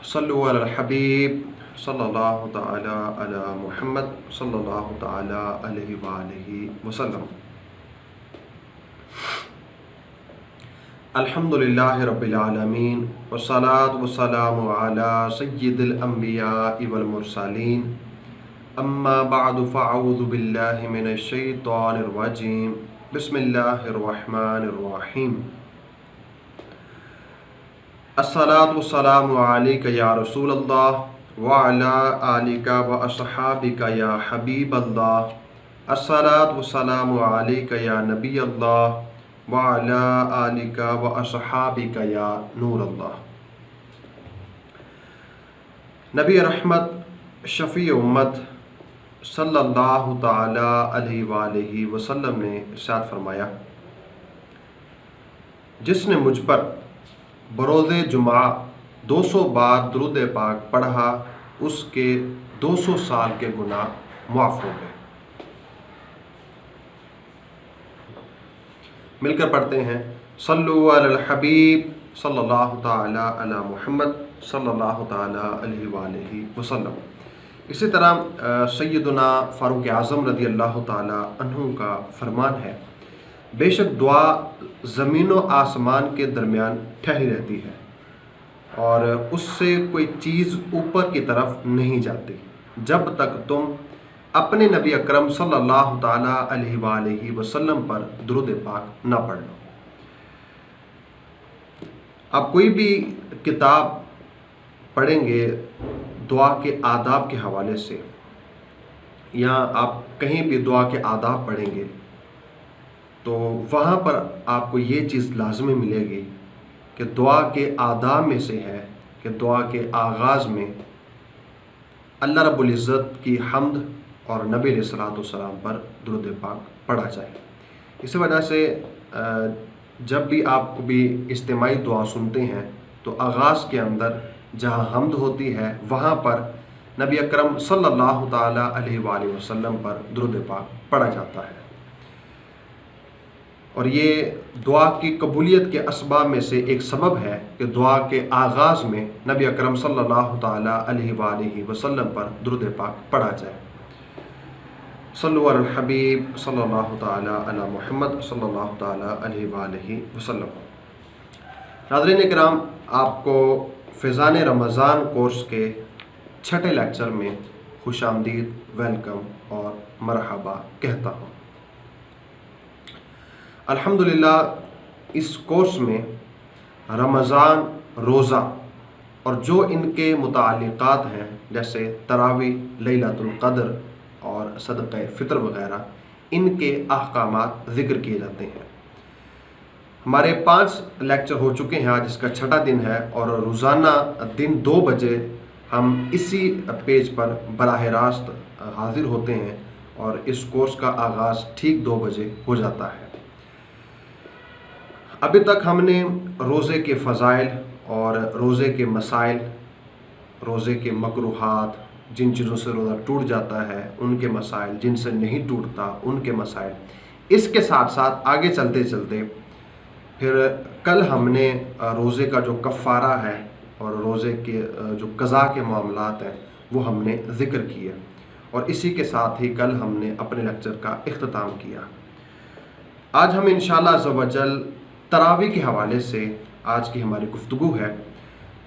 صلو علی الحبیب صلی اللہ تعالی علی محمد صلی اللہ تعالی علیہ وآلہ وسلم۔ الحمدللہ رب العالمین والصلاة والسلام علی سید الانبیاء والمرسلین، اما بعد فاعوذ باللہ من الشیطان الرجیم، بسم اللہ الرحمن الرحیم۔ الصلاۃ والسلام علیک یا رسول اللہ وعلی آلک واصحابک یا حبیب اللہ، الصلاۃ والسلام علیک یا نبی اللہ وعلی آلک واصحابک یا نور اللہ۔ نبی رحمت شفیع امت صلی اللہ تعالی علیہ وآلہ وسلم نے ارشاد فرمایا، جس نے مجھ پر بروز جمعہ 200 بار درود پاک پڑھا اس کے 200 سال کے گناہ معاف ہو گئے۔ مل کر پڑھتے ہیں، صلو علی الحبیب صلی اللہ تعالی علی محمد صلی اللہ تعالی علیہ وآلہ وسلم۔ اسی طرح سیدنا فاروق اعظم رضی اللہ تعالی عنہ کا فرمان ہے، بے شک دعا زمین و آسمان کے درمیان ٹھہری رہتی ہے اور اس سے کوئی چیز اوپر کی طرف نہیں جاتی جب تک تم اپنے نبی اکرم صلی اللہ تعالی علیہ وآلہ وسلم پر درود پاک نہ پڑھ لو۔ آپ کوئی بھی کتاب پڑھیں گے دعا کے آداب کے حوالے سے، یا آپ کہیں بھی دعا کے آداب پڑھیں گے تو وہاں پر آپ کو یہ چیز لازمی ملے گی کہ دعا کے آداب میں سے ہے کہ دعا کے آغاز میں اللہ رب العزت کی حمد اور نبی علیہ الصلوۃ والسلام پر درود پاک پڑھا جائے۔ اسی وجہ سے جب بھی آپ کو بھی اجتماعی دعا سنتے ہیں تو آغاز کے اندر جہاں حمد ہوتی ہے وہاں پر نبی اکرم صلی اللہ تعالی علیہ وآلہ وسلم پر درود پاک پڑھا جاتا ہے، اور یہ دعا کی قبولیت کے اسباب میں سے ایک سبب ہے کہ دعا کے آغاز میں نبی اکرم صلی اللہ تعالی علیہ وآلہ وسلم پر درود پاک پڑھا جائے۔ صلو علی الحبیب صلی اللہ تعالی علی محمد صلی اللہ تعالی علیہ وآلہ وسلم۔ ناظرین کرام، آپ کو فیضان رمضان کورس کے 6 لیکچر میں خوش آمدید، ویلکم اور مرحبا کہتا ہوں۔ الحمدللہ اس کورس میں رمضان، روزہ اور جو ان کے متعلقات ہیں جیسے تراویح، لیلۃ القدر اور صدقہ فطر وغیرہ، ان کے احکامات ذکر کیے جاتے ہیں۔ ہمارے 5 لیکچر ہو چکے ہیں، آج اس کا 6واں دن ہے، اور روزانہ دن 2 بجے ہم اسی پیج پر براہ راست حاضر ہوتے ہیں اور اس کورس کا آغاز ٹھیک 2 بجے ہو جاتا ہے۔ ابھی تک ہم نے روزے کے فضائل اور روزے کے مسائل، روزے کے مکروہات، جن چیزوں سے روزہ ٹوٹ جاتا ہے ان کے مسائل، جن سے نہیں ٹوٹتا ان کے مسائل، اس کے ساتھ ساتھ آگے چلتے چلتے پھر کل ہم نے روزے کا جو کفارہ ہے اور روزے کے جو قضا کے معاملات ہیں وہ ہم نے ذکر کیے، اور اسی کے ساتھ ہی کل ہم نے اپنے لیکچر کا اختتام کیا۔ آج ہم انشاءاللہ عز و جل تراویح کے حوالے سے آج کی ہماری گفتگو ہے۔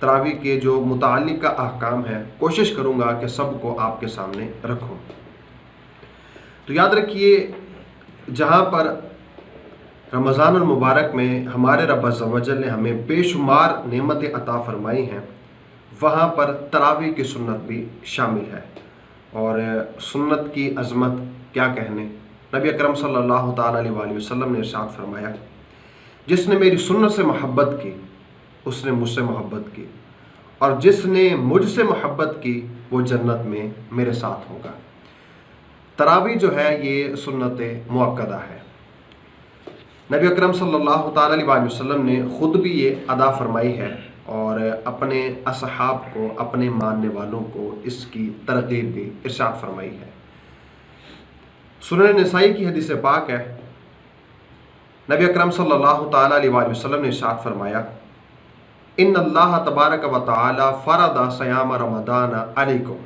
تراویح کے جو متعلقہ احکام ہیں کوشش کروں گا کہ سب کو آپ کے سامنے رکھوں۔ تو یاد رکھیے، جہاں پر رمضان المبارک میں ہمارے رب عز و جل نے ہمیں بے شمار نعمتیں عطا فرمائی ہیں، وہاں پر تراویح کی سنت بھی شامل ہے، اور سنت کی عظمت کیا کہنے۔ نبی اکرم صلی اللہ تعالی علیہ وآلہ وسلم نے ارشاد فرمایا، جس نے میری سنت سے محبت کی اس نے مجھ سے محبت کی، اور جس نے مجھ سے محبت کی وہ جنت میں میرے ساتھ ہوگا۔ تراویح جو ہے یہ سنت مؤکدہ ہے۔ نبی اکرم صلی اللہ تعالی علیہ وآلہ وسلم نے خود بھی یہ ادا فرمائی ہے، اور اپنے اصحاب کو، اپنے ماننے والوں کو اس کی ترغیب بھی ارشاد فرمائی ہے۔ سنن نسائی کی حدیث پاک ہے، نبی اکرم صلی اللہ تعالی علیہ وآلہ وسلم نے ارشاد فرمایا، ان اللہ تبارک و تعالی فرض صیام رمضان علیکم،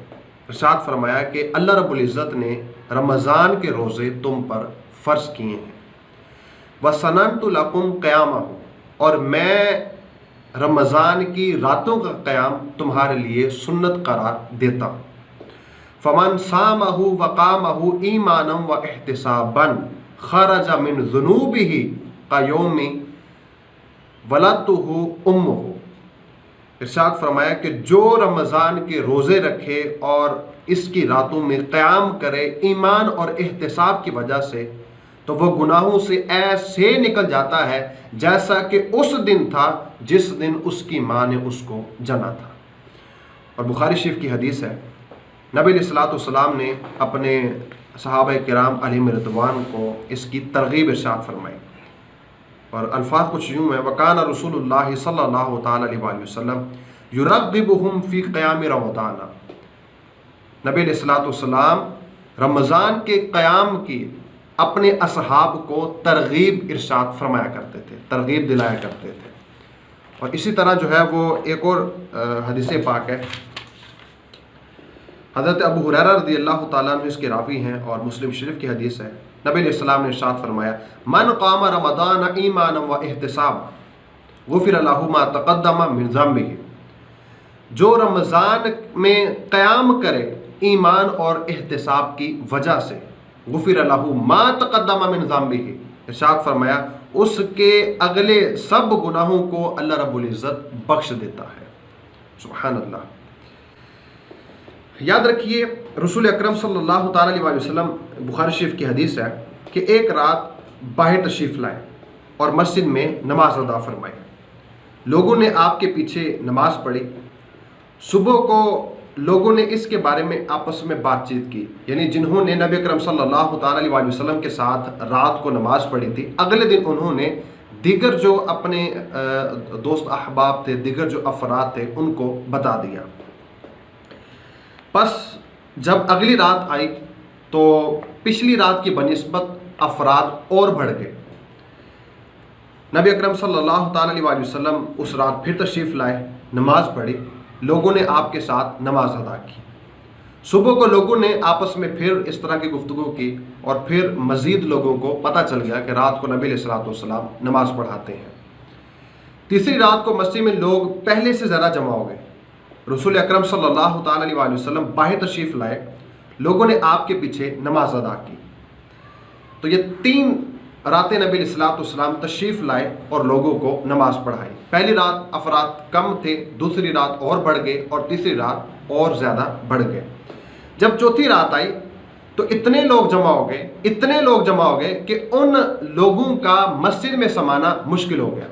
ارشاد فرمایا کہ اللہ رب العزت نے رمضان کے روزے تم پر فرض کیے ہیں۔ وَسَنَنْتُ لَكُمْ قِيَامَهُ، اور میں رمضان کی راتوں کا قیام تمہارے لیے سنت قرار دیتا ہوں۔ فَمَنْ صَامَهُ وَقَامَهُ ایمانا وَاحْتِسَابًا خَرَجَ مِنْ ذُنُوبِهِ كَيَوْمِ وَلَدتُهُ أُمُّهُ، ارشاد فرمایا کہ جو رمضان کے روزے رکھے اور اس کی راتوں میں قیام کرے ایمان اور احتساب کی وجہ سے، تو وہ گناہوں سے ایسے نکل جاتا ہے جیسا کہ اس دن تھا جس دن اس کی ماں نے اس کو جنا تھا۔ اور بخاری شریف کی حدیث ہے، نبی علیہ الصلوۃ والسلام نے اپنے صحابہ کرام علیہم رضوان کو اس کی ترغیب ارشاد فرمائی، اور الفاظ کچھ یوں ہیں: وَكَانَ رسول اللہ صلی اللہ تعالیٰ علیہ وآلہ وسلم یرغبہم فی قیام رمضان، نبی علیہ الصلوۃ والسلام رمضان کے قیام کی اپنے اصحاب کو ترغیب ارشاد فرمایا کرتے تھے، ترغیب دلایا کرتے تھے۔ اور اسی طرح جو ہے وہ ایک اور حدیث پاک ہے، حضرت ابو ہریرہ رضی اللہ تعالیٰ عنہ اس کے راوی ہیں، اور مسلم شریف کی حدیث ہے، نبی علیہ السلام نے ارشاد فرمایا: من قام رمضان ایمانا واحتسابا غفر له ما تقدم من ذنبه، جو رمضان میں قیام کرے ایمان اور احتساب کی وجہ سے، غفر له ما تقدم من ذنبه، ارشاد فرمایا اس کے اگلے سب گناہوں کو اللہ رب العزت بخش دیتا ہے۔ سبحان اللہ۔ یاد رکھیے رسول اکرم صلی اللہ تعالیٰ علیہ وسلم، بخاری شریف کی حدیث ہے کہ ایک رات باہر تشریف لائے اور مسجد میں نماز ادا فرمائی۔ لوگوں نے آپ کے پیچھے نماز پڑھی۔ صبح کو لوگوں نے اس کے بارے میں آپس میں بات چیت کی، یعنی جنہوں نے نبی اکرم صلی اللہ تعالیٰ علیہ وسلم کے ساتھ رات کو نماز پڑھی تھی، اگلے دن انہوں نے دیگر جو اپنے دوست احباب تھے، دیگر جو افراد تھے، ان کو بتا دیا۔ پس جب اگلی رات آئی تو پچھلی رات کی بنسبت افراد اور بڑھ گئے۔ نبی اکرم صلی اللہ تعالیٰ علیہ وسلم اس رات پھر تشریف لائے، نماز پڑھی، لوگوں نے آپ کے ساتھ نماز ادا کی۔ صبح کو لوگوں نے آپس میں پھر اس طرح کی گفتگو کی، اور پھر مزید لوگوں کو پتہ چل گیا کہ رات کو نبی علیہ الصلوۃ والسلام نماز پڑھاتے ہیں۔ تیسری رات کو مسجد میں لوگ پہلے سے زیادہ جمع ہو گئے۔ رسول اکرم صلی اللہ تعالیٰ علیہ وسلم باہر تشریف لائے، لوگوں نے آپ کے پیچھے نماز ادا کی۔ تو یہ 3 راتیں نبی علیہ الصلوۃ والسلام تشریف لائے اور لوگوں کو نماز پڑھائی۔ پہلی رات افراد کم تھے، دوسری رات اور بڑھ گئے، اور تیسری رات اور زیادہ بڑھ گئے۔ جب چوتھی رات آئی تو اتنے لوگ جمع ہو گئے کہ ان لوگوں کا مسجد میں سمانا مشکل ہو گیا۔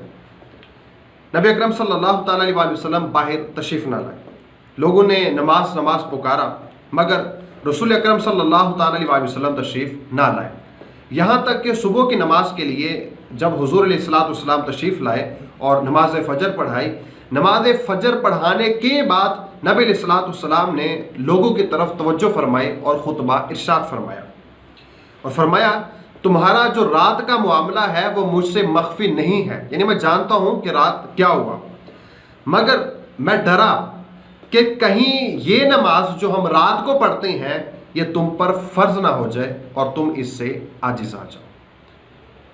نبی اکرم صلی اللہ تعالیٰ علیہ وسلم باہر تشریف نہ لائے۔ لوگوں نے نماز پکارا، مگر رسول اکرم صلی اللہ تعالیٰ علیہ وسلم تشریف نہ لائے۔ یہاں تک کہ صبح کی نماز کے لیے جب حضور علیہ الصلوۃ والسلام تشریف لائے اور نماز فجر پڑھائی، نماز فجر پڑھانے کے بعد نبی علیہ الصلوۃ والسلام نے لوگوں کی طرف توجہ فرمائی اور خطبہ ارشاد فرمایا، اور فرمایا تمہارا جو رات کا معاملہ ہے وہ مجھ سے مخفی نہیں ہے، یعنی میں جانتا ہوں کہ رات کیا ہوا، مگر میں ڈرا کہ کہیں یہ نماز جو ہم رات کو پڑھتے ہیں یہ تم پر فرض نہ ہو جائے اور تم اس سے عاجز آ جاؤ۔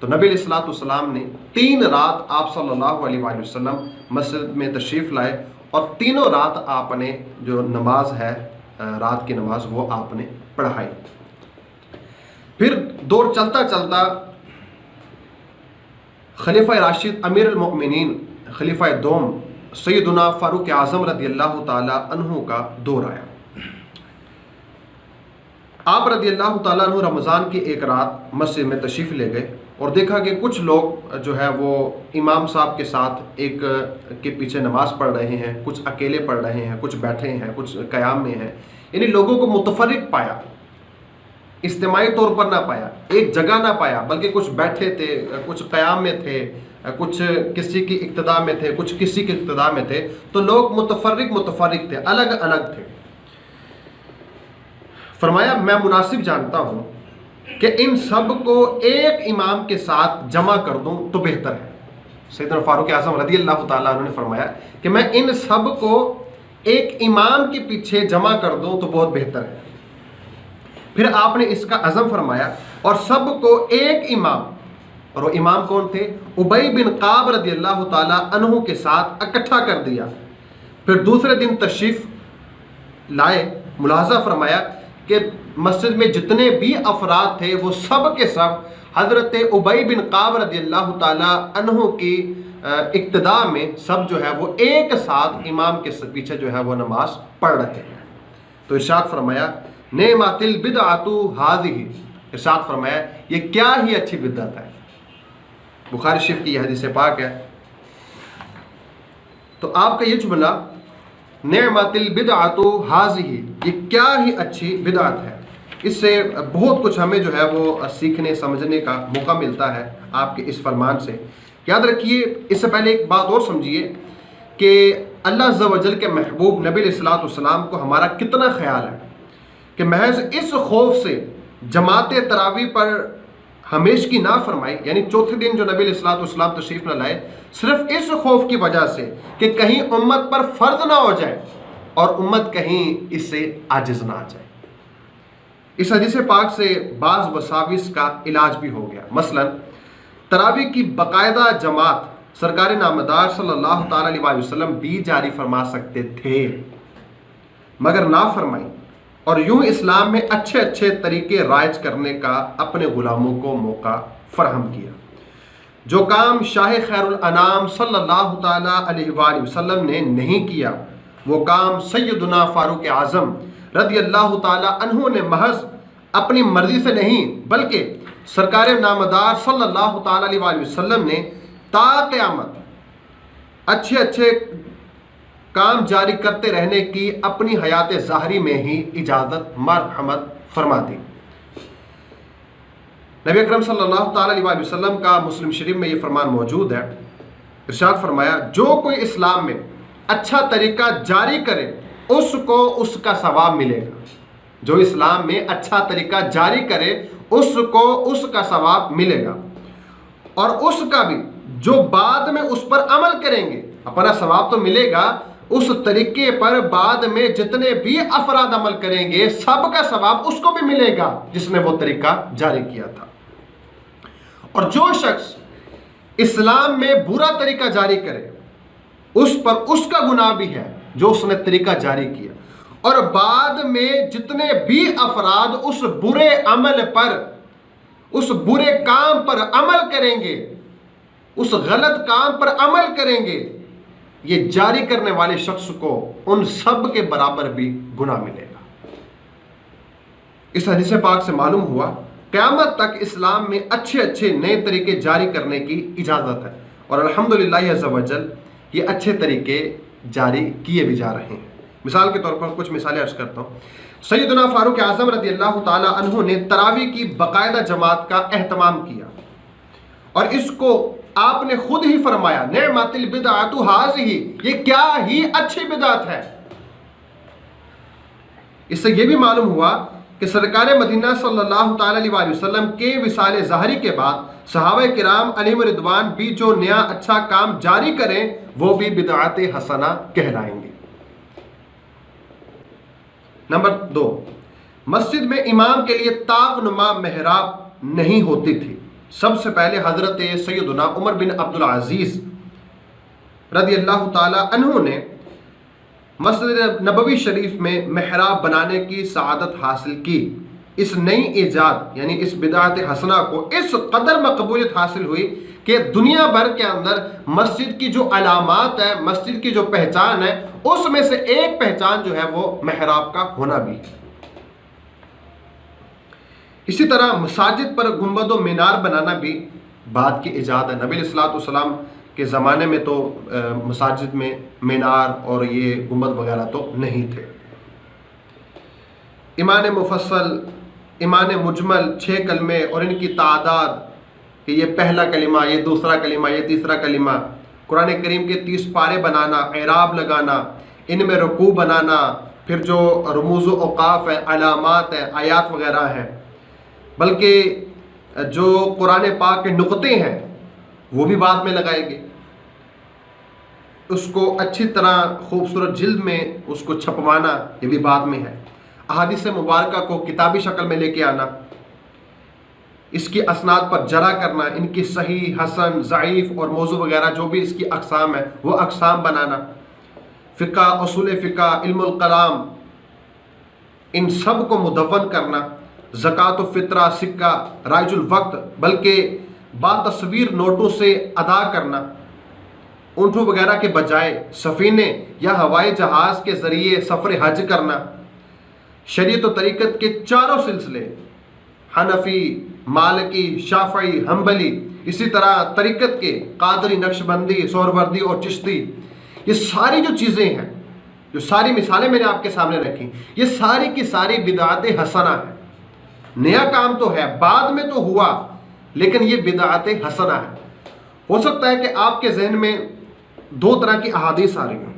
تو نبی علیہ الصلوۃ والسلام نے 3 رات آپ صلی اللہ علیہ وآلہ وسلم مسجد میں تشریف لائے، اور تینوں رات آپ نے جو نماز ہے رات کی نماز وہ آپ نے پڑھائی۔ پھر دور چلتا چلتا خلیفہ راشد امیر المؤمنین خلیفہ دوم سیدنا فاروق اعظم رضی اللہ تعالیٰ عنہ کا دور آیا۔ آپ رضی اللہ تعالیٰ عنہ رمضان کی ایک رات مسجد میں تشریف لے گئے، اور دیکھا کہ کچھ لوگ جو ہے وہ امام صاحب کے ساتھ ایک کے پیچھے نماز پڑھ رہے ہیں، کچھ اکیلے پڑھ رہے ہیں، کچھ بیٹھے ہیں، کچھ قیام میں ہیں، یعنی لوگوں کو متفرق پایا، اجتماعی طور پر نہ پایا، ایک جگہ نہ پایا، بلکہ کچھ بیٹھے تھے، کچھ قیام میں تھے، کچھ کسی کی اقتداء میں تھے، کچھ کسی کی اقتداء میں تھے، تو لوگ متفرق تھے، الگ الگ تھے۔ فرمایا میں مناسب جانتا ہوں کہ ان سب کو ایک امام کے ساتھ جمع کر دوں تو بہتر ہے۔ سیدنا فاروق اعظم رضی اللہ تعالیٰ عنہ نے فرمایا کہ میں ان سب کو ایک امام کے پیچھے جمع کر دوں تو بہت بہتر ہے۔ پھر آپ نے اس کا عزم فرمایا اور سب کو ایک امام، اور وہ امام کون تھے؟ ابی بن کعب رضی اللہ تعالیٰ عنہ کے ساتھ اکٹھا کر دیا۔ پھر دوسرے دن تشریف لائے، ملاحظہ فرمایا کہ مسجد میں جتنے بھی افراد تھے وہ سب کے سب حضرت ابی بن کعب رضی اللہ تعالیٰ عنہ کی اقتداء میں سب جو ہے وہ ایک ساتھ امام کے پیچھے جو ہے وہ نماز پڑھ رہے ہیں۔ تو ارشاد فرمایا نعمت البدعۃ ھذہ، ارشاد فرمایا یہ کیا ہی اچھی بدعت ہے۔ بخاری شریف کی یہ حدیث پاک ہے۔ تو آپ کا یہ جملہ نعمت البدعۃ ھذہ، یہ کیا ہی اچھی بدعت ہے، اس سے بہت کچھ ہمیں جو ہے وہ سیکھنے سمجھنے کا موقع ملتا ہے آپ کے اس فرمان سے۔ یاد رکھیے، اس سے پہلے ایک بات اور سمجھیے کہ اللہ عز و جل کے محبوب نبی علیہ الصلوۃ والسلام کو ہمارا کتنا خیال ہے کہ محض اس خوف سے جماعت تراویح پر ہمیشگی نہ فرمائی، یعنی چوتھے دن جو نبی علیہ الصلوۃ والسلام تشریف نہ لائے، صرف اس خوف کی وجہ سے کہ کہیں امت پر فرض نہ ہو جائے اور امت کہیں اس سے عاجز نہ آ جائے۔ اس حدیث پاک سے بعض وساوس کا علاج بھی ہو گیا۔ مثلا تراویح کی باقاعدہ جماعت سرکار نامدار صلی اللہ تعالیٰ علیہ وسلم بھی جاری فرما سکتے تھے، مگر نہ فرمائی، اور یوں اسلام میں اچھے اچھے طریقے رائج کرنے کا اپنے غلاموں کو موقع فراہم کیا۔ جو کام شاہ خیر الانام صلی اللہ تعالیٰ علیہ وآلہ وسلم نے نہیں کیا، وہ کام سیدنا فاروق اعظم رضی اللہ تعالیٰ عنہ نے محض اپنی مرضی سے نہیں بلکہ سرکار نامدار صلی اللہ تعالیٰ علیہ وآلہ وسلم نے تا قیامت اچھے اچھے کام جاری کرتے رہنے کی اپنی حیات ظاہری میں ہی اجازت مرحمت فرما دی۔ نبی اکرم صلی اللہ تعالیٰ علیہ وآلہ وسلم کا مسلم شریف میں یہ فرمان موجود ہے۔ ارشاد فرمایا جو کوئی اسلام میں اچھا طریقہ جاری کرے اس کو اس کا ثواب ملے گا۔ جو اسلام میں اچھا طریقہ جاری کرے اس کو اس کا ثواب ملے گا، اور اس کا بھی جو بعد میں اس پر عمل کریں گے، اپنا ثواب تو ملے گا، اس طریقے پر بعد میں جتنے بھی افراد عمل کریں گے سب کا ثواب اس کو بھی ملے گا جس نے وہ طریقہ جاری کیا تھا۔ اور جو شخص اسلام میں برا طریقہ جاری کرے اس پر اس کا گناہ بھی ہے جو اس نے طریقہ جاری کیا، اور بعد میں جتنے بھی افراد اس برے عمل پر، اس برے کام پر عمل کریں گے، اس غلط کام پر عمل کریں گے، یہ جاری کرنے والے شخص کو ان سب کے برابر بھی گناہ ملے گا۔ اس حدیث پاک سے معلوم ہوا قیامت تک اسلام میں اچھے اچھے نئے طریقے جاری کرنے کی اجازت ہے، اور الحمدللہ عز و جل یہ اچھے طریقے جاری کیے بھی جا رہے ہیں۔ مثال کے طور پر کچھ مثالیں عرض کرتا ہوں۔ سیدنا فاروق اعظم رضی اللہ تعالی عنہ نے تراویح کی باقاعدہ جماعت کا اہتمام کیا، اور اس کو آپ نے خود ہی فرمایا نعمت البدعۃ ھذہ، یہ کیا ہی اچھی بدعت ہے۔ اس سے یہ بھی معلوم ہوا کہ سرکار مدینہ صلی اللہ تعالی علیہ وآلہ وسلم کے وصال ظاہری کے بعد صحابہ کرام علیہم رضوان بھی جو نیا اچھا کام جاری کریں وہ بھی بدعت حسنہ کہلائیں گے۔ نمبر 2، مسجد میں امام کے لیے طاق نما محراب نہیں ہوتی تھی۔ سب سے پہلے حضرت سیدنا عمر بن عبدالعزیز رضی اللہ تعالی عنہ نے مسجد نبوی شریف میں محراب بنانے کی سعادت حاصل کی۔ اس نئی ایجاد یعنی اس بدعت حسنہ کو اس قدر مقبولیت حاصل ہوئی کہ دنیا بھر کے اندر مسجد کی جو علامات ہے، مسجد کی جو پہچان ہے، اس میں سے ایک پہچان جو ہے وہ محراب کا ہونا بھی ہے۔ اسی طرح مساجد پر گنبد و مینار بنانا بھی بعد کی ایجاد ہے۔ نبی علیہ الصلوۃ والسلام کے زمانے میں تو مساجد میں مینار اور یہ گنبد وغیرہ تو نہیں تھے۔ ایمان مفصل، ایمان مجمل، 6 کلمے اور ان کی تعداد کہ یہ پہلا کلمہ، یہ دوسرا کلمہ، یہ تیسرا کلمہ، قرآن کریم کے 30 پارے بنانا، اعراب لگانا، ان میں رکوع بنانا، پھر جو رموز و اوقاف ہے، علامات ہیں، آیات وغیرہ ہیں، بلکہ جو قرآن پاک کے نقطے ہیں وہ بھی بعد میں لگائے گئے۔ اس کو اچھی طرح خوبصورت جلد میں اس کو چھپوانا یہ بھی بعد میں ہے. احادیث مبارکہ کو کتابی شکل میں لے کے آنا، اس کی اسناد پر جرا کرنا، ان کی صحیح، حسن، ضعیف اور موضوع وغیرہ جو بھی اس کی اقسام ہے وہ اقسام بنانا، فقہ، اصول فقہ، علم الکلام، ان سب کو مدون کرنا، زکوٰۃ و فطرہ، سکہ، رائج الوقت بلکہ با تصویر نوٹوں سے ادا کرنا، اونٹوں وغیرہ کے بجائے سفینے یا ہوائی جہاز کے ذریعے سفر حج کرنا، شریعت و طریقت کے چاروں سلسلے، حنفی، مالکی، شافعی، حنبلی، اسی طرح طریقت کے قادری، نقشبندی، سہروردی اور چشتی، یہ ساری جو چیزیں ہیں، جو ساری مثالیں میں نے آپ کے سامنے رکھی، یہ ساری کی ساری بدعت حسنہ ہے. نیا کام تو ہے، بعد میں تو ہوا، لیکن یہ بدعت حسنہ ہے. ہو سکتا ہے کہ آپ کے ذہن میں دو طرح کی احادیث آ رہی ہیں.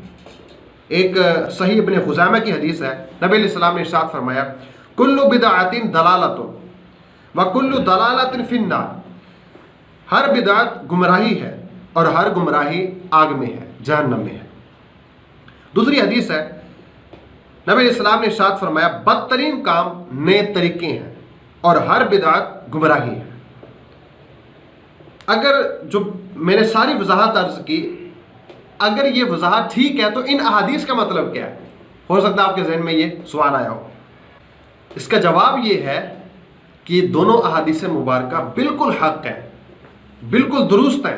ایک صحیح ابن خزیمہ کی حدیث ہے، نبی علیہ السلام نے ارشاد فرمایا کل بدعت دلالۃ وکل دلالۃ فی النار، ہر بدعت گمراہی ہے اور ہر گمراہی آگ میں ہے، جہنم میں ہے. دوسری حدیث ہے، نبی علیہ السلام نے ارشاد فرمایا بدترین کام نئے طریقے ہیں اور ہر بدعت گمراہی ہے. اگر جو میں نے ساری وضاحت عرض کی، اگر یہ وضاحت ٹھیک ہے تو ان احادیث کا مطلب کیا ہے؟ ہو سکتا ہے آپ کے ذہن میں یہ سوال آیا ہو. اس کا جواب یہ ہے کہ دونوں احادیث مبارکہ بالکل حق ہیں، بالکل درست ہیں،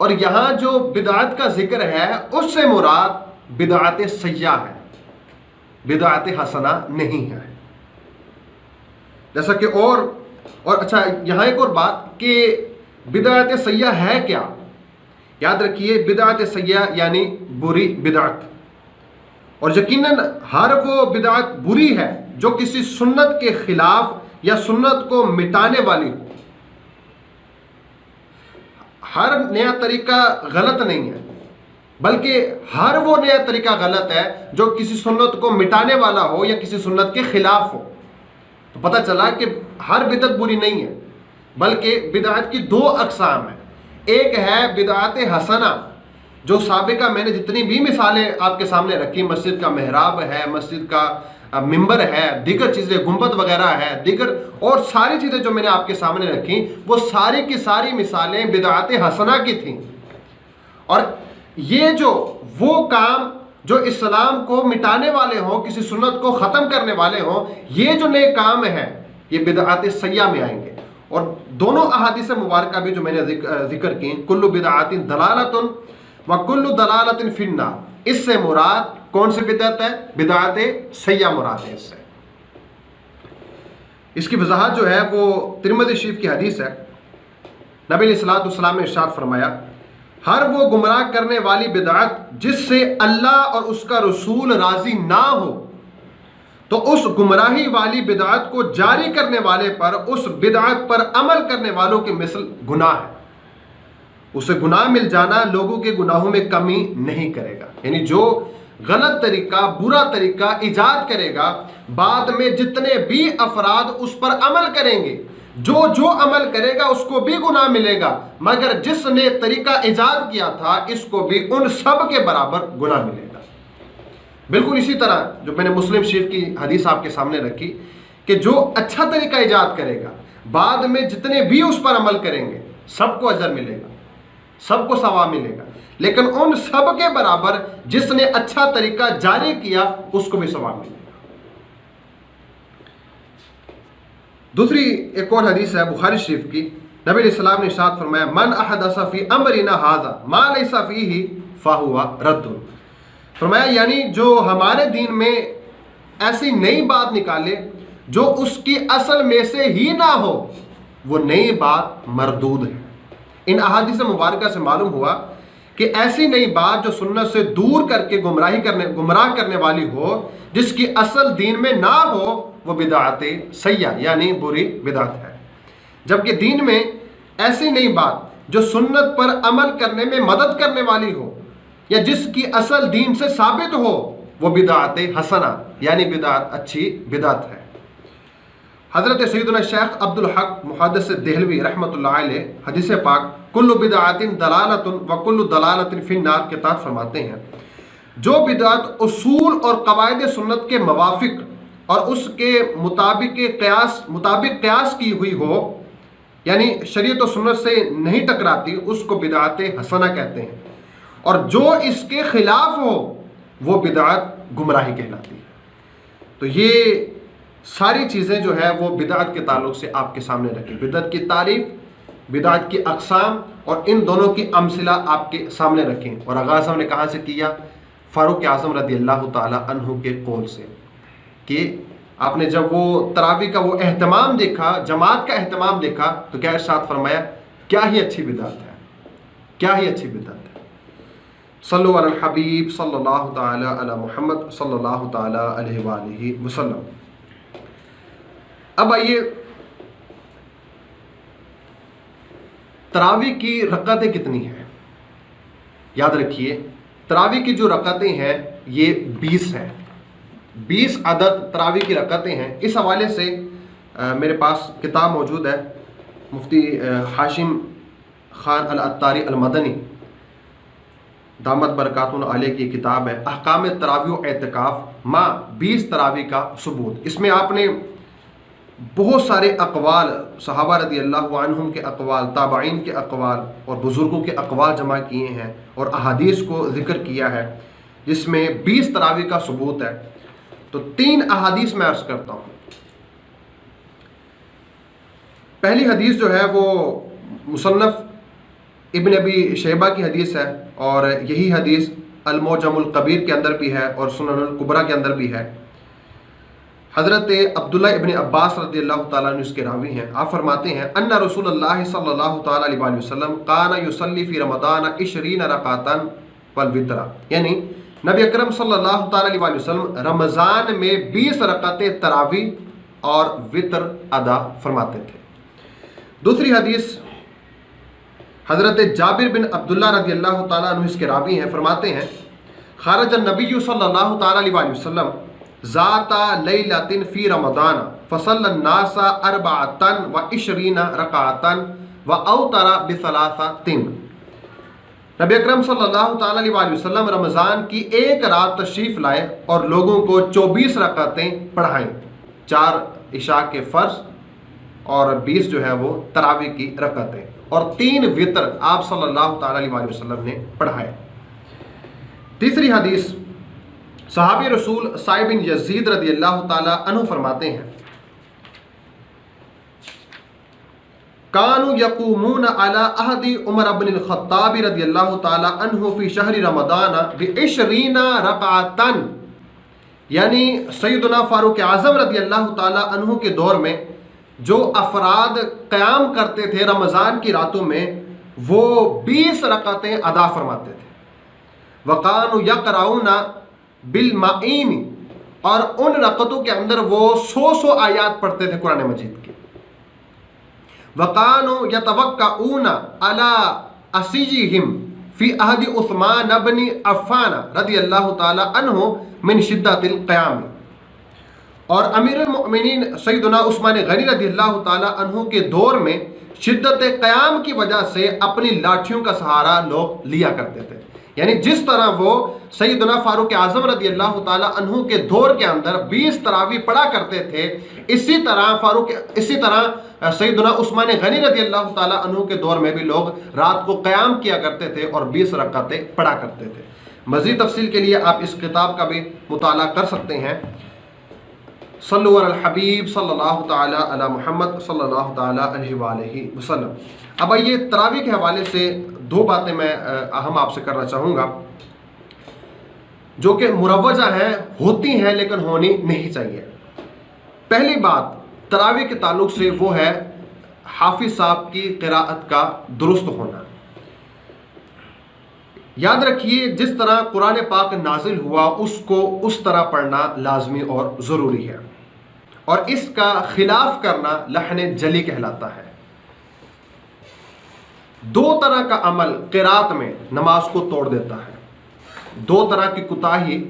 اور یہاں جو بدعت کا ذکر ہے اس سے مراد بدعت سیاح ہے، بدعت حسنہ نہیں ہے. جیسا کہ اور اچھا یہاں ایک اور بات کہ بدعت سیاح ہے کیا؟ یاد رکھیے بدعت سیاح یعنی بری بدعت، اور یقیناً ہر وہ بدعت بری ہے جو کسی سنت کے خلاف یا سنت کو مٹانے والی ہو. ہر نیا طریقہ غلط نہیں ہے، بلکہ ہر وہ نیا طریقہ غلط ہے جو کسی سنت کو مٹانے والا ہو یا کسی سنت کے خلاف ہو. تو پتہ چلا کہ ہر بدعت بری نہیں ہے، بلکہ بدعت کی دو اقسام ہیں. ایک ہے بدعت حسنہ، جو سابقہ میں نے جتنی بھی مثالیں آپ کے سامنے رکھی، مسجد کا محراب ہے، مسجد کا ممبر ہے، دیگر چیزیں گنبد وغیرہ ہے، دیگر اور ساری چیزیں جو میں نے آپ کے سامنے رکھی، وہ ساری کی ساری مثالیں بدعت حسنہ کی تھیں. اور یہ جو وہ کام جو اسلام کو مٹانے والے ہوں، کسی سنت کو ختم کرنے والے ہوں، یہ جو نئے کام ہیں یہ بدعت سیاح میں آئیں گے. اور دونوں احادیث مبارکہ بھی جو میں نے ذکر کی، کل بدعت دلالۃ وکل دلالۃ فی النار، اس سے مراد کون سی بدعت ہے؟ بدعت سیاح مراد ہے. اس سے اس کی وضاحت جو ہے وہ ترمذی شریف کی حدیث ہے. نبی علیہ الصلوۃ والسلام نے ارشاد فرمایا ہر وہ گمراہ کرنے والی بدعت جس سے اللہ اور اس کا رسول راضی نہ ہو تو اس گمراہی والی بدعت کو جاری کرنے والے پر اس بدعت پر عمل کرنے والوں کے مثل گناہ ہے. اسے گناہ مل جانا لوگوں کے گناہوں میں کمی نہیں کرے گا. یعنی جو غلط طریقہ، برا طریقہ ایجاد کرے گا، بعد میں جتنے بھی افراد اس پر عمل کریں گے، جو عمل کرے گا اس کو بھی گناہ ملے گا، مگر جس نے طریقہ ایجاد کیا تھا اس کو بھی ان سب کے برابر گناہ ملے گا. بالکل اسی طرح جو میں نے مسلم شریف کی حدیث آپ کے سامنے رکھی کہ جو اچھا طریقہ ایجاد کرے گا، بعد میں جتنے بھی اس پر عمل کریں گے سب کو اجر ملے گا، سب کو ثواب ملے گا، لیکن ان سب کے برابر جس نے اچھا طریقہ جاری کیا اس کو بھی ثواب ملے گا. دوسری ایک اور حدیث ہے بخاری شریف کی، نبی علیہ السلام نے ارشاد فرمایا من احدث فی امرنا ھذا ما لیس فیہ فہو رد. فرمایا یعنی جو ہمارے دین میں ایسی نئی بات نکالے جو اس کی اصل میں سے ہی نہ ہو، وہ نئی بات مردود ہے. ان احادیث مبارکہ سے معلوم ہوا کہ ایسی نئی بات جو سنت سے دور کر کے گمراہ کرنے والی ہو، جس کی اصل دین میں نہ ہو، وہ بدعت سیاح یعنی بری بدعت ہے. جبکہ دین میں ایسی نئی بات جو سنت پر عمل کرنے میں مدد کرنے والی ہو یا جس کی اصل دین سے ثابت ہو، وہ بدعت حسنہ یعنی بدعت اچھی بدعت ہے. حضرت سیدنا شیخ عبدالحق محدث دہلوی رحمۃ اللہ علیہ حدیث پاک کل بدعت دلالۃ وکل دلالۃ فی النار کے تحت فرماتے ہیں جو بدعت اصول اور قواعد سنت کے موافق اور اس کے مطابق قیاس کی ہوئی ہو، یعنی شریعت و سنت سے نہیں ٹکراتی، اس کو بدعت حسنہ کہتے ہیں، اور جو اس کے خلاف ہو وہ بدعت گمراہی کہلاتی ہے۔ تو یہ ساری چیزیں جو ہے وہ بدعت کے تعلق سے آپ کے سامنے رکھیں، بدعت کی تعریف، بدعت کی اقسام اور ان دونوں کی امثلہ آپ کے سامنے رکھیں۔ اور آغاز ہم نے کہاں سے کیا؟ فاروق اعظم رضی اللہ تعالی عنہ کے قول سے، کہ آپ نے جب وہ تراویح کا وہ اہتمام دیکھا، جماعت کا اہتمام دیکھا، تو کیا ارشاد فرمایا؟ کیا ہی اچھی بدعت ہے، کیا ہی اچھی بدعت ہے۔ صلو علی الحبیب صلی اللہ تعالی علی محمد صلی اللہ تعالی علیہ وآلہ وسلم۔ اب آئیے، تراویح کی رکعتیں کتنی ہیں؟ یاد رکھیے، تراویح کی جو رکعتیں ہیں یہ 20 ہیں، 20 عدد تراویح کی رکعتیں ہیں۔ اس حوالے سے میرے پاس کتاب موجود ہے، مفتی ہاشم خان العطاری المدنی دامت برکاتہ علیہ کی کتاب ہے، احکام تراویح و اعتکاف مع 20 تراویح کا ثبوت۔ اس میں آپ نے بہت سارے اقوال، صحابہ رضی اللہ عنہم کے اقوال، تابعین کے اقوال اور بزرگوں کے اقوال جمع کیے ہیں اور احادیث کو ذکر کیا ہے، جس میں 20 تراویح کا ثبوت ہے۔ تو 3 احادیث میں عرض کرتا ہوں۔ پہلی حدیث جو ہے وہ مصنف ابن ابی شیبہ کی حدیث ہے، اور یہی حدیث المعجم الکبیر کے اندر بھی ہے اور سنن الکبریٰ کے اندر بھی ہے۔ حضرت عبداللہ ابن عباس رضی اللہ تعالیٰ عنہ اس کے راوی ہیں۔ آپ فرماتے ہیں ان رسول اللہ صلی اللہ تعالیٰ علیہ وآلہ وسلم کان یصلی فی رمضان 20 رکعۃ والوتر، یعنی نبی اکرم صلی اللہ تعالیٰ علیہ وآلہ وسلم رمضان میں 20 رکعتیں تراویح اور وتر ادا فرماتے تھے۔ دوسری حدیث حضرت جابر بن عبداللہ رضی اللہ تعالیٰ عنہ اس کے راوی ہیں، فرماتے ہیں خرج النبی صلی اللہ تعالیٰ علیہ وآلہ وسلم ذات لیلۃ فی رمضان فصلی الناس 24 رکعۃ واوتر ب3۔ نبی اکرم صلی اللہ تعالیٰ علیہ وآلہ وسلم رمضان کی ایک رات تشریف لائے اور لوگوں کو 24 رکعتیں پڑھائیں، 4 عشاء کے فرض اور 20 جو ہے وہ تراویح کی رکعتیں، اور 3 وتر آپ صلی اللہ تعالیٰ علیہ وآلہ وسلم نے پڑھائے۔ تیسری حدیث صحابی رسول سعید بن یزید رضی اللہ تعالیٰ عنہ فرماتے ہیں کانوا یقومون علی عہد عمر بن الخطاب رضی اللہ تعالیٰ عنہ فی شہر رمضان ب20 رکعۃ، یعنی سیدنا فاروق اعظم رضی اللہ تعالیٰ عنہ کے دور میں جو افراد قیام کرتے تھے رمضان کی راتوں میں، وہ 20 رکعتیں ادا فرماتے تھے۔ وَقَانُوا يَقْرَؤُونَ بِالْمَعِينِ، اور ان رکعتوں کے اندر وہ 100 آیات پڑھتے تھے قرآن مجید کی۔ وَقَانُوا يَتَوَكَّؤُونَ عَلَىٰ أَسِيِّهِمْ فِي عَهْدِ عثمان بن عفان رضی اللہ تعالی عنہ من شدت القیام، اور امیر المؤمنین سیدنا عثمان غنی رضی اللہ تعالی عنہ کے دور میں شدت قیام کی وجہ سے اپنی لاٹھیوں کا سہارا لوگ لیا کرتے تھے۔ یعنی جس طرح وہ سیدنا فاروق اعظم رضی اللہ تعالی عنہ کے دور کے اندر 20 تراویح پڑھا کرتے تھے، اسی طرح سیدنا عثمان غنی رضی اللہ تعالی عنہ کے دور میں بھی لوگ رات کو قیام کیا کرتے تھے اور 20 رکعتیں پڑھا کرتے تھے۔ مزید تفصیل کے لیے آپ اس کتاب کا بھی مطالعہ کر سکتے ہیں۔ صلو علی الحبیب صلی اللہ تعالی علی محمد صلی اللہ تعالی علیہ وآلہ وسلم۔ اب آئیے، تراویح کے حوالے سے 2 باتیں میں اہم آپ سے کرنا چاہوں گا، جو کہ مروجہ ہیں، ہوتی ہیں لیکن ہونی نہیں چاہیے۔ پہلی بات تراویح کے تعلق سے وہ ہے حافظ صاحب کی قراءت کا درست ہونا۔ یاد رکھیے، جس طرح قرآن پاک نازل ہوا اس کو اس طرح پڑھنا لازمی اور ضروری ہے، اور اس کا خلاف کرنا لحن جلی کہلاتا ہے۔ 2 طرح کا عمل قراءت میں نماز کو توڑ دیتا ہے۔ 2 طرح کی کوتاہی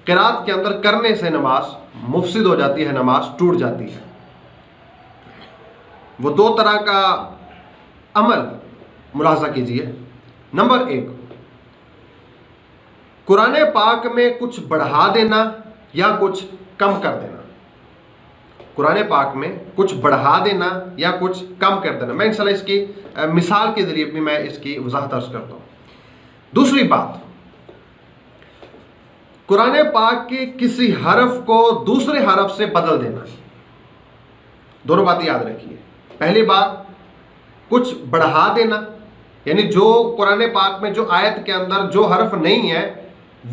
قراءت کے اندر کرنے سے نماز مفسد ہو جاتی ہے، نماز ٹوٹ جاتی ہے۔ وہ دو طرح کا عمل ملاحظہ کیجئے۔ نمبر 1، قرآن پاک میں کچھ بڑھا دینا یا کچھ کم کر دینا۔ قرآن پاک میں کچھ بڑھا دینا یا کچھ کم کر دینا۔ میں انشاءاللہ اس کی مثال کے ذریعے بھی میں اس کی وضاحت عرض کرتا ہوں۔ دوسری بات، قرآن پاک کے کسی حرف کو دوسرے حرف سے بدل دینا۔ دونوں باتیں یاد رکھیے۔ پہلی بات، کچھ بڑھا دینا، یعنی جو قرآن پاک میں جو آیت کے اندر جو حرف نہیں ہے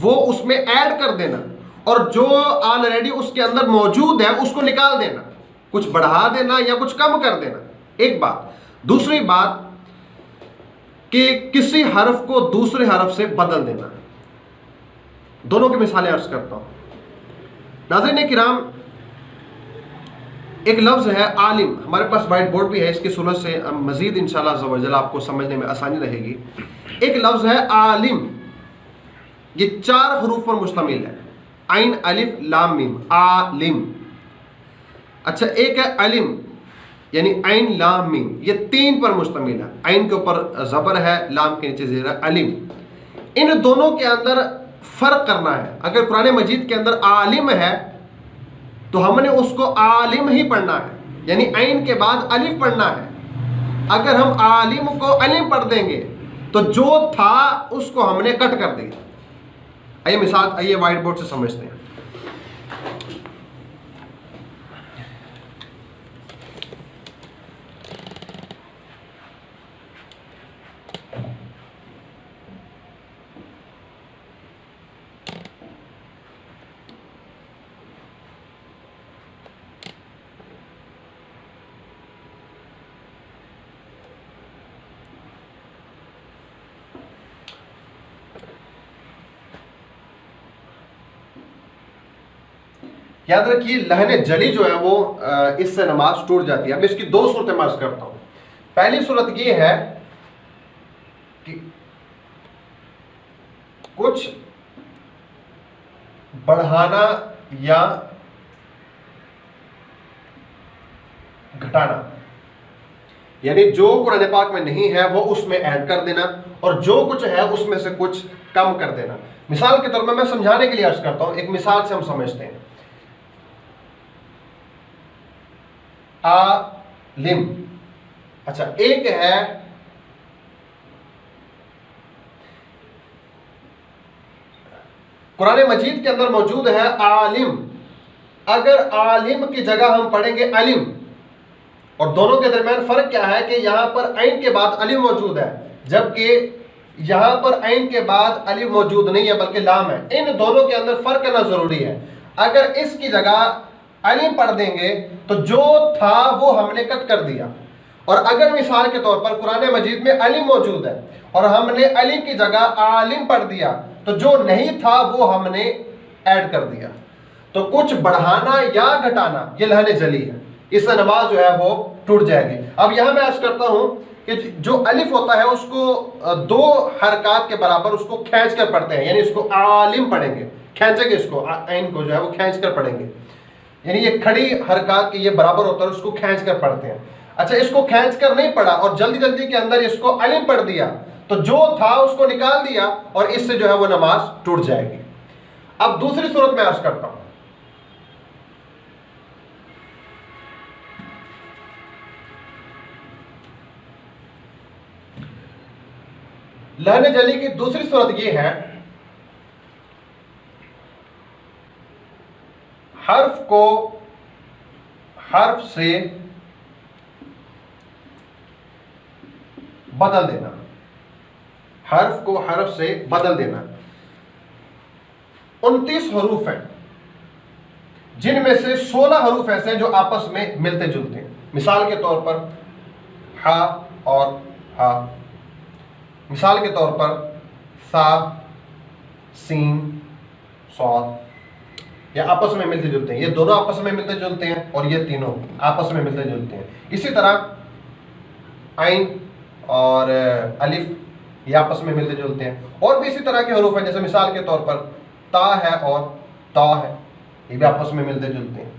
وہ اس میں ایڈ کر دینا، اور جو آلریڈی اس کے اندر موجود ہے اس کو نکال دینا۔ کچھ بڑھا دینا یا کچھ کم کر دینا، ایک بات۔ دوسری بات کہ کسی حرف کو دوسرے حرف سے بدل دینا۔ دونوں کی مثالیں عرض کرتا ہوں۔ ناظرین کرام، ایک لفظ ہے عالم، ہمارے پاس وائٹ بورڈ بھی ہے، اس کی صورت سے مزید انشاءاللہ عز و جل آپ کو سمجھنے میں آسانی رہے گی۔ ایک لفظ ہے عالم، یہ 4 حروف پر مشتمل ہے، عین الف لام میم، عالم۔ اچھا، ایک ہے علم، یعنی عین لام میم، یہ 3 پر مشتمل ہے، عین کے اوپر زبر ہے، لام کے نیچے زیر ہے، علم۔ ان دونوں کے اندر فرق کرنا ہے۔ اگر قرآن مجید کے اندر عالم ہے تو ہم نے اس کو عالم ہی پڑھنا ہے، یعنی عین کے بعد الف پڑھنا ہے۔ اگر ہم عالم کو علم پڑھ دیں گے تو جو تھا اس کو ہم نے کٹ کر دیا۔ آئیے مثال، آئیے وائٹ بورڈ سے سمجھتے ہیں۔ یاد رکھیے، لہن جلی جو ہے وہ اس سے نماز ٹوٹ جاتی ہے۔ اب اس کی 2 صورتیں میں عرض کرتا ہوں۔ پہلی صورت یہ ہے کہ کچھ بڑھانا یا گھٹانا، یعنی جو قرآن پاک میں نہیں ہے وہ اس میں ایڈ کر دینا، اور جو کچھ ہے اس میں سے کچھ کم کر دینا۔ مثال کے طور پر میں سمجھانے کے لیے عرض کرتا ہوں، ایک مثال سے ہم سمجھتے ہیں۔ عالم، اچھا، ایک ہے قرآن مجید کے اندر موجود ہے عالم، اگر عالم کی جگہ ہم پڑھیں گے علم، اور دونوں کے درمیان فرق کیا ہے کہ یہاں پر عین کے بعد علم موجود ہے، جبکہ یہاں پر عین کے بعد علم موجود نہیں ہے بلکہ لام ہے۔ ان دونوں کے اندر فرق کرنا ضروری ہے۔ اگر اس کی جگہ علم پڑھ دیں گے تو جو تھا وہ ہم نے کٹ کر دیا، اور اگر مثال کے طور پر قرآن مجید میں علم موجود ہے اور ہم نے علم کی جگہ عالم پڑھ دیا تو جو نہیں تھا وہ ہم نے ایڈ کر دیا۔ تو کچھ بڑھانا یا گھٹانا یہ لہن جلی ہے، اس سے نماز جو ہے وہ ٹوٹ جائے گی۔ اب یہاں میں عرض کرتا ہوں کہ جو الف ہوتا ہے اس کو 2 حرکات کے برابر اس کو کھینچ کر پڑھتے ہیں، یعنی اس کو عالم پڑھیں گے، کھینچیں گے، اس کو عین کو جو ہے وہ کھینچ کر پڑھیں گے، یعنی یہ کھڑی حرکات کے یہ برابر ہوتا ہے، اس کو کھینچ کر پڑھتے ہیں۔ اچھا، اس کو کھینچ کر نہیں پڑھا اور جلدی جلدی کے اندر اس کو علم پڑھ دیا تو جو تھا اس کو نکال دیا، اور اس سے جو ہے وہ نماز ٹوٹ جائے گی۔ اب دوسری صورت میں عرض کرتا ہوں۔ لہن جلی کی دوسری صورت یہ ہے، حرف کو حرف سے بدل دینا، حرف کو حرف سے بدل دینا۔ 29 حروف ہیں جن میں سے 16 حروف ایسے ہیں جو آپس میں ملتے جلتے ہیں۔ مثال کے طور پر ہا اور ہا، مثال کے طور پر سا، سین، صاد، یہ آپس میں ملتے جلتے ہیں، یہ دونوں آپس میں ملتے جلتے ہیں، اور یہ تینوں آپس میں ملتے جلتے ہیں۔ اسی طرح عین اور الف یہ آپس میں ملتے جلتے ہیں، اور بھی اسی طرح کے حروف ہیں، جیسے مثال کے طور پر تا ہے اور تا ہے، یہ بھی آپس میں ملتے جلتے ہیں۔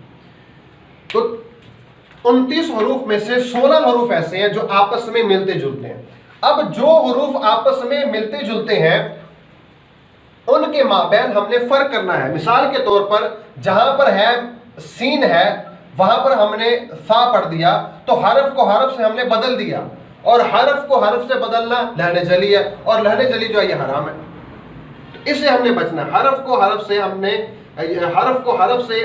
تو 29 حروف میں سے 16 حروف ایسے ہیں جو آپس میں ملتے جلتے ہیں. اب جو حروف آپس میں ملتے جلتے ہیں ان کے مابین ہم نے فرق کرنا ہے. مثال کے طور پر جہاں پر ہے سین ہے وہاں پر ہم نے سا پڑھ دیا تو حرف کو حرف سے ہم نے بدل دیا, اور حرف کو حرف سے بدلنا لہن جلی ہے, اور لہن جلی جو ہے یہ حرام ہے. اس سے ہم نے بچنا ہے. حرف کو حرف سے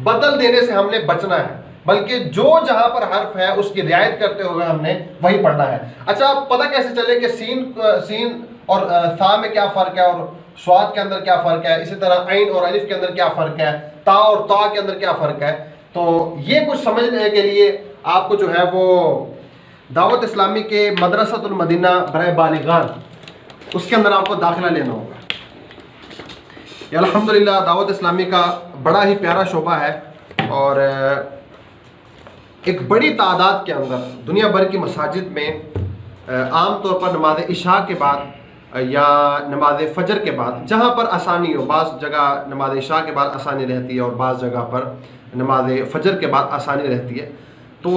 بدل دینے سے ہم نے بچنا ہے, بلکہ جو جہاں پر حرف ہے اس کی رعایت کرتے ہوئے ہم نے وہی پڑھنا ہے. اچھا پتہ کیسے چلے کہ سین اور سا میں کیا فرق ہے, اور صاد کے اندر کیا فرق ہے, اسی طرح عین اور الف کے اندر کیا فرق ہے, تا اور تا کے اندر کیا فرق ہے؟ تو یہ کچھ سمجھنے کے لیے آپ کو جو ہے وہ دعوت اسلامی کے مدرسۃ المدینہ برائے بالغان اس کے اندر آپ کو داخلہ لینا ہوگا. یہ الحمدللہ دعوت اسلامی کا بڑا ہی پیارا شعبہ ہے, اور ایک بڑی تعداد کے اندر دنیا بھر کی مساجد میں عام طور پر نماز عشاء کے بعد یا نماز فجر کے بعد جہاں پر آسانی ہو, بعض جگہ نماز عشاء کے بعد آسانی رہتی ہے اور بعض جگہ پر نماز فجر کے بعد آسانی رہتی ہے, تو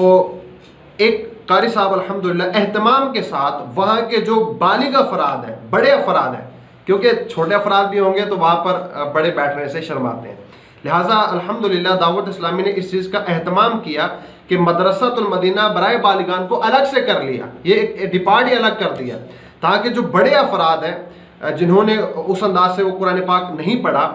ایک قاری صاحب الحمدللہ اہتمام کے ساتھ وہاں کے جو بالغ افراد ہیں, بڑے افراد ہیں, کیونکہ چھوٹے افراد بھی ہوں گے تو وہاں پر بڑے بیٹھنے سے شرماتے ہیں, لہٰذا الحمدللہ دعوت اسلامی نے اس چیز کا اہتمام کیا کہ مدرسۃ المدینہ برائے بالغان کو الگ سے کر لیا, یہ ایک ڈپارٹ ہی الگ کر دیا, تاکہ جو بڑے افراد ہیں جنہوں نے اس انداز سے وہ قرآن پاک نہیں پڑھا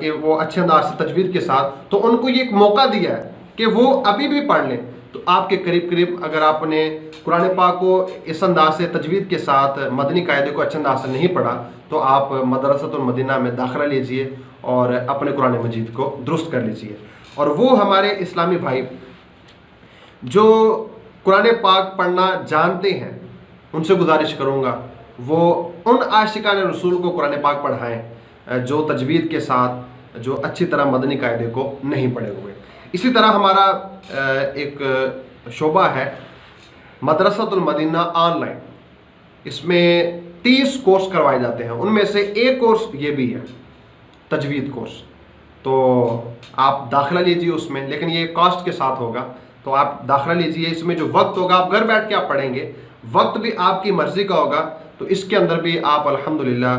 کہ وہ اچھے انداز سے تجوید کے ساتھ, تو ان کو یہ ایک موقع دیا ہے کہ وہ ابھی بھی پڑھ لیں. تو آپ کے قریب اگر آپ نے قرآن پاک کو اس انداز سے تجوید کے ساتھ مدنی قاعدے کو اچھے انداز سے نہیں پڑھا تو آپ مدرسۃ المدینہ میں داخلہ لیجئے اور اپنے قرآن مجید کو درست کر لیجئے. اور وہ ہمارے اسلامی بھائی جو قرآن پاک پڑھنا جانتے ہیں ان سے گزارش کروں گا وہ ان عاشقان رسول کو قرآن پاک پڑھائیں جو تجوید کے ساتھ جو اچھی طرح مدنی قاعدے کو نہیں پڑھے ہوئے. اسی طرح ہمارا ایک شعبہ ہے مدرسۃ المدینہ آن لائن, اس میں 30 کورس کروائے جاتے ہیں, ان میں سے ایک کورس یہ بھی ہے تجوید کورس, تو آپ داخلہ لیجئے اس میں, لیکن یہ کاسٹ کے ساتھ ہوگا, تو آپ داخلہ لیجئے. اس میں جو وقت ہوگا آپ گھر بیٹھ کے آپ پڑھیں گے, وقت بھی آپ کی مرضی کا ہوگا, تو اس کے اندر بھی آپ الحمدللہ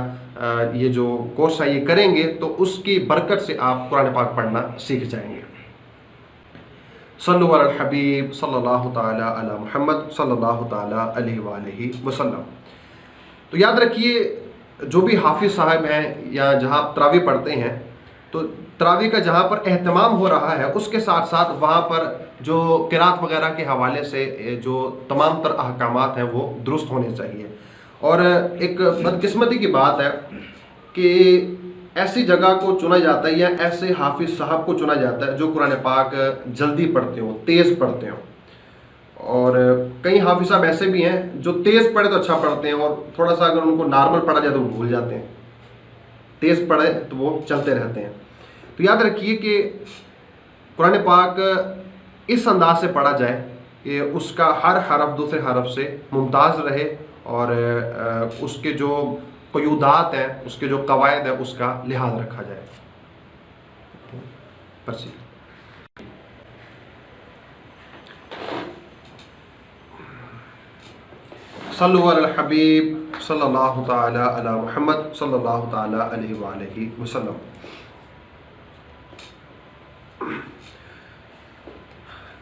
یہ جو کورس ہے یہ کریں گے تو اس کی برکت سے آپ قرآن پاک پڑھنا سیکھ جائیں گے. صلو علی الحبیب صلی اللہ تعالی علی محمد صلی اللہ تعالی علیہ وآلہ وسلم. تو یاد رکھیے جو بھی حافظ صاحب ہیں یا جہاں آپ تراویح پڑھتے ہیں تو تراویح کا جہاں پر اہتمام ہو رہا ہے اس کے ساتھ ساتھ وہاں پر جو قرات وغیرہ کے حوالے سے جو تمام تر احکامات ہیں وہ درست ہونے چاہیے. اور ایک بدقسمتی کی بات ہے کہ ایسی جگہ کو چنا جاتا ہے یا ایسے حافظ صاحب کو چنا جاتا ہے جو قرآن پاک جلدی پڑھتے ہوں, تیز پڑھتے ہوں, اور کئی حافظ صاحب ایسے بھی ہیں جو تیز پڑھے تو اچھا پڑھتے ہیں اور تھوڑا سا اگر ان کو نارمل پڑھا جائے تو وہ بھول جاتے ہیں, تیز پڑھے تو وہ چلتے رہتے ہیں. تو یاد رکھیے کہ قرآن پاک اس انداز سے پڑھا جائے کہ اس کا ہر حرف دوسرے حرف سے ممتاز رہے اور اس کے جو قیودات ہیں, اس کے جو قواعد ہیں اس کا لحاظ رکھا جائے. صلو علی الحبیب صلی اللہ تعالی علی محمد صلی اللہ تعالی علیہ وآلہ وسلم.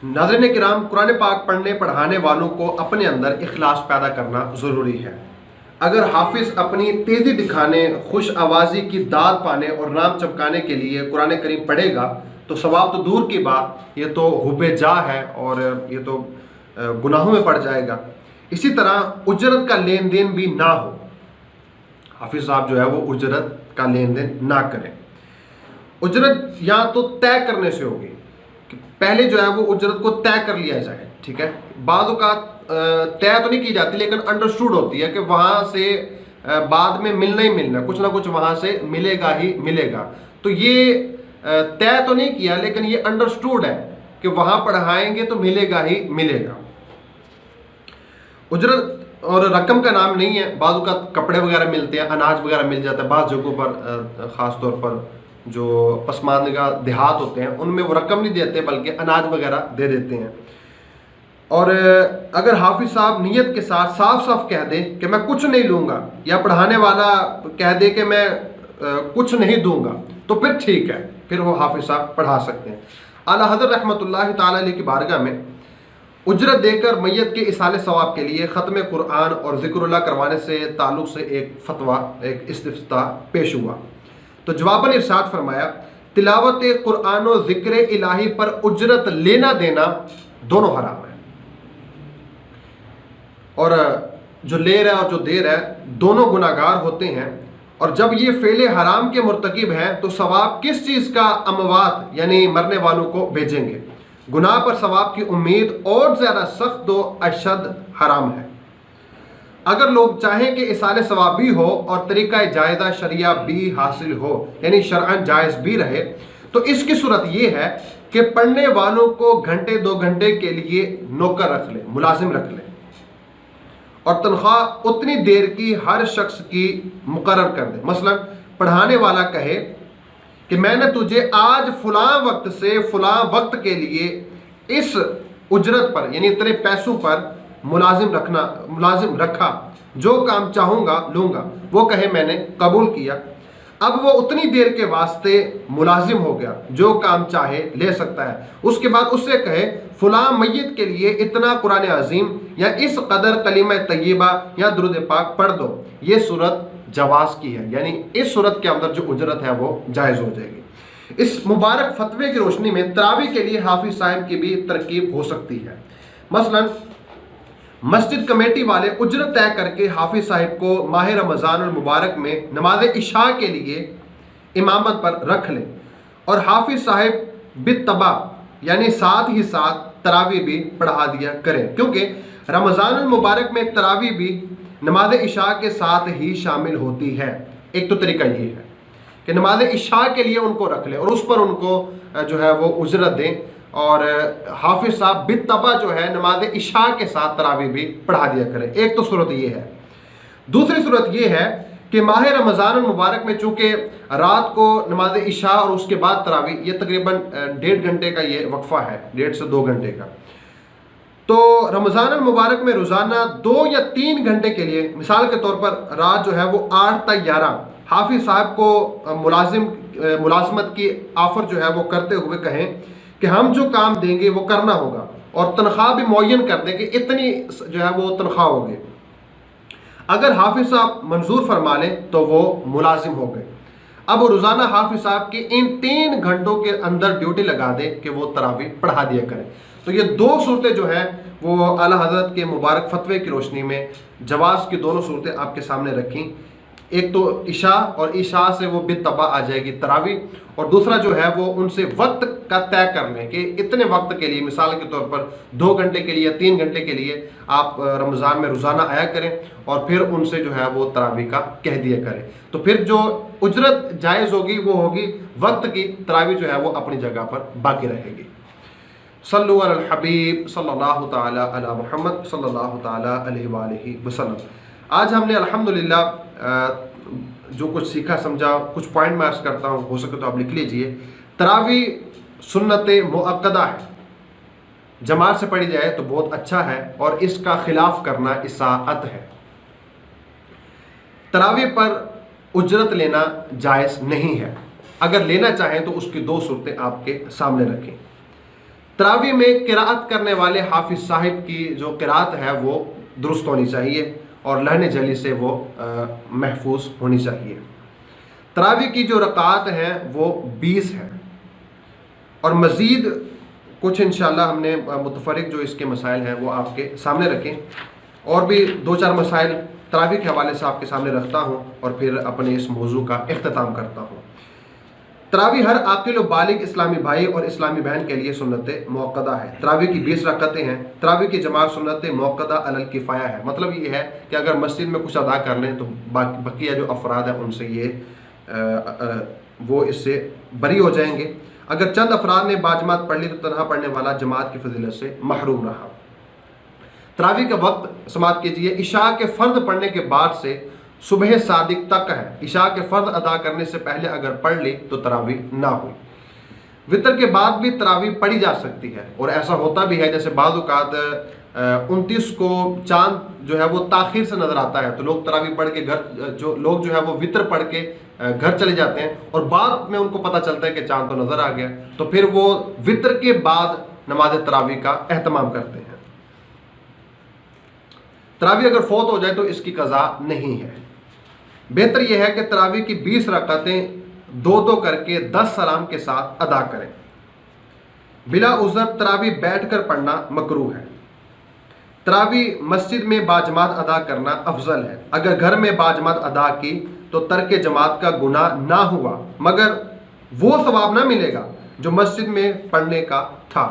ناظرین کرام, قرآن پاک پڑھنے پڑھانے والوں کو اپنے اندر اخلاص پیدا کرنا ضروری ہے. اگر حافظ اپنی تیزی دکھانے, خوش آوازی کی داد پانے اور نام چمکانے کے لیے قرآن کریم پڑھے گا تو ثواب تو دور کی بات, یہ تو حب جا ہے اور یہ تو گناہوں میں پڑ جائے گا. اسی طرح اجرت کا لین دین بھی نہ ہو, حافظ صاحب جو ہے وہ اجرت کا لین دین نہ کریں. اجرت یا تو طے کرنے سے ہوگی, پہلے جو ہے وہ اجرت کو طے کر لیا جائے, ٹھیک ہے. بعض اوقات طے تو نہیں کی جاتی لیکن انڈرسٹوڈ ہوتی ہے کہ وہاں سے بعد میں ملنا ہی ملنا, کچھ نہ کچھ وہاں سے ملے گا ہی ملے گا. تو یہ طے تو نہیں کیا لیکن یہ انڈرسٹوڈ ہے کہ وہاں پڑھائیں گے تو ملے گا ہی ملے گا. اجرت اور رقم کا نام نہیں ہے, بعض اوقات کپڑے وغیرہ ملتے ہیں, اناج وغیرہ مل جاتا ہے بعض جگہوں پر, خاص طور پر جو پسماندگا دیہات ہوتے ہیں ان میں وہ رقم نہیں دیتے بلکہ اناج وغیرہ دے دیتے ہیں۔ اور اگر حافظ صاحب نیت کے ساتھ صاف صاف کہہ دیں کہ میں کچھ نہیں لوں گا، یا پڑھانے والا کہہ دے کہ میں کچھ نہیں دوں گا، تو پھر ٹھیک ہے، پھر وہ حافظ صاحب پڑھا سکتے ہیں۔ اعلیٰ حضرت رحمۃ اللہ تعالیٰ علیہ کی بارگاہ میں اجرت دے کر میت کے اصال ثواب کے لیے ختم قرآن اور ذکر اللہ کروانے سے تعلق سے ایک فتویٰ، ایک استفتاء پیش ہوا، تو جواباً ارشاد فرمایا تلاوت قرآن و ذکر الہی پر اجرت لینا دینا دونوں حرام ہے، اور جو لے رہا ہے اور جو دے رہا ہے دونوں گناہگار ہوتے ہیں، اور جب یہ فعل حرام کے مرتکب ہیں تو ثواب کس چیز کا اموات یعنی مرنے والوں کو بھیجیں گے؟ گناہ پر ثواب کی امید اور زیادہ سخت و اشد حرام ہے۔ اگر لوگ چاہیں کہ اصال ثواب بھی ہو اور طریقہ جائزہ شرعیہ بھی حاصل ہو، یعنی شرعاً جائز بھی رہے، تو اس کی صورت یہ ہے کہ پڑھنے والوں کو گھنٹے 2 گھنٹے کے لیے نوکر رکھ لیں، ملازم رکھ لیں، اور تنخواہ اتنی دیر کی ہر شخص کی مقرر کر دیں۔ مثلا پڑھانے والا کہے کہ میں نے تجھے آج فلاں وقت سے فلاں وقت کے لیے اس اجرت پر یعنی اتنے پیسوں پر ملازم رکھا، جو کام چاہوں گا لوں گا، وہ کہے میں نے قبول کیا، اب وہ اتنی دیر کے واسطے ملازم ہو گیا، جو کام چاہے لے سکتا ہے۔ اس کے بعد اس سے کہے فلاں میت کے لیے اتنا قرآن عظیم یا اس قدر کلمہ طیبہ یا درود پاک پڑھ دو، یہ صورت جواز کی ہے، یعنی اس صورت کے اندر جو اجرت ہے وہ جائز ہو جائے گی۔ اس مبارک فتوے کی روشنی میں تراویح کے لیے حافظ صاحب کی بھی ترکیب ہو سکتی ہے۔ مثلا مسجد کمیٹی والے اجرت طے کر کے حافظ صاحب کو ماہ رمضان المبارک میں نماز عشاء کے لیے امامت پر رکھ لیں، اور حافظ صاحب بالتبع یعنی ساتھ ہی ساتھ تراویح بھی پڑھا دیا کریں، کیونکہ رمضان المبارک میں تراویح بھی نماز عشاء کے ساتھ ہی شامل ہوتی ہے۔ ایک تو طریقہ یہ ہے کہ نماز عشاء کے لیے ان کو رکھ لیں اور اس پر ان کو جو ہے وہ اجرت دیں، اور حافظ صاحب بالتبع جو ہے نماز عشاء کے ساتھ تراویح بھی پڑھا دیا کریں۔ ایک تو صورت یہ ہے۔ دوسری صورت یہ ہے کہ ماہ رمضان المبارک میں چونکہ رات کو نماز عشاء اور اس کے بعد تراویح، یہ تقریباً 1.5 گھنٹے کا یہ وقفہ ہے، 1.5 سے 2 گھنٹے کا، تو رمضان المبارک میں روزانہ 2 یا 3 گھنٹے کے لیے مثال کے طور پر رات جو ہے وہ 8 تا 11 حافظ صاحب کو ملازمت کی آفر جو ہے وہ کرتے ہوئے کہیں کہ ہم جو کام دیں گے وہ کرنا ہوگا، اور تنخواہ بھی معین کر دیں کہ اتنی جو ہے وہ تنخواہ ہوگی۔ اگر حافظ صاحب منظور فرما لیں تو وہ ملازم ہو گئے۔ اب روزانہ حافظ صاحب کی ان 3 گھنٹوں کے اندر ڈیوٹی لگا دیں کہ وہ تراویح پڑھا دیا کریں۔ تو یہ 2 صورتیں جو ہیں وہ اعلیٰ حضرت کے مبارک فتوے کی روشنی میں جواز کی دونوں صورتیں آپ کے سامنے رکھیں۔ ایک تو عشاء، اور عشاء سے وہ بالتبع آ جائے گی تراویح، اور دوسرا جو ہے وہ ان سے وقت کا طے کر لیں کہ اتنے وقت کے لیے مثال کے طور پر 2 گھنٹے کے لیے یا 3 گھنٹے کے لیے آپ رمضان میں روزانہ آیا کریں، اور پھر ان سے جو ہے وہ تراویح کا کہہ دیا کریں، تو پھر جو اجرت جائز ہوگی وہ ہوگی وقت کی، تراویح جو ہے وہ اپنی جگہ پر باقی رہے گی۔ صلو علی الحبیب صلی اللہ تعالی علی محمد صلی اللہ تعالی علیہ وآلہ وسلم۔ آج ہم نے الحمدللہ جو کچھ سیکھا سمجھا، کچھ پوائنٹ میں عرض کرتا ہوں، ہو سکے تو آپ لکھ لیجئے۔ تراویح سنت مؤکدہ ہے، جماعت سے پڑھی جائے تو بہت اچھا ہے، اور اس کا خلاف کرنا اساءت ہے۔ تراویح پر اجرت لینا جائز نہیں ہے، اگر لینا چاہیں تو اس کی 2 صورتیں آپ کے سامنے رکھیں۔ تراویح میں قراءت کرنے والے حافظ صاحب کی جو قراءت ہے وہ درست ہونی چاہیے، اور لہن جلی سے وہ محفوظ ہونی چاہیے۔ تراویح کی جو رکعات ہیں وہ 20 ہیں، اور مزید کچھ انشاءاللہ ہم نے متفرق جو اس کے مسائل ہیں وہ آپ کے سامنے رکھیں، اور بھی 2-4 مسائل تراویح کے حوالے سے آپ کے سامنے رکھتا ہوں، اور پھر اپنے اس موضوع کا اختتام کرتا ہوں۔ تراویح ہر عاقل و بالغ اسلامی بھائی اور اسلامی بہن کے لیے سنت مؤکدہ ہے۔ تراویح کی 20 رکعتیں ہیں۔ تراویح کی جماعت سنت مؤکدہ علی الکفایہ ہے، مطلب یہ ہے کہ اگر مسجد میں کچھ ادا کر لیں تو بقیہ جو افراد ہیں ان سے وہ اس سے بری ہو جائیں گے۔ اگر چند افراد نے باجماعت پڑھ لی تو تنہا پڑھنے والا جماعت کی فضیلت سے محروم رہا۔ تراویح کا وقت سماعت کیجیے، عشاء کے فرض پڑھنے کے بعد سے صبح صادق تک ہے، عشاء کے فرض ادا کرنے سے پہلے اگر پڑھ لی تو تراویح نہ ہوئی۔ وطر کے بعد بھی تراویح پڑھی جا سکتی ہے، اور ایسا ہوتا بھی ہے جیسے بعض اوقات 29 کو چاند جو ہے وہ تاخیر سے نظر آتا ہے، تو لوگ تراویح پڑھ کے لوگ جو ہے وہ وطر پڑھ کے گھر چلے جاتے ہیں، اور بعد میں ان کو پتہ چلتا ہے کہ چاند تو نظر آ گیا، تو پھر وہ وطر کے بعد نماز تراویح کا اہتمام کرتے ہیں۔ تراویح اگر فوت ہو جائے تو اس کی قضا نہیں ہے۔ بہتر یہ ہے کہ تراویح کی 20 رکعتیں 2 کر کے 10 سلام کے ساتھ ادا کریں۔ بلا عذر تراویح بیٹھ کر پڑھنا مکروہ ہے۔ تراویح مسجد میں باجماعت ادا کرنا افضل ہے۔ اگر گھر میں باجماعت ادا کی تو ترک جماعت کا گناہ نہ ہوا، مگر وہ ثواب نہ ملے گا جو مسجد میں پڑھنے کا تھا۔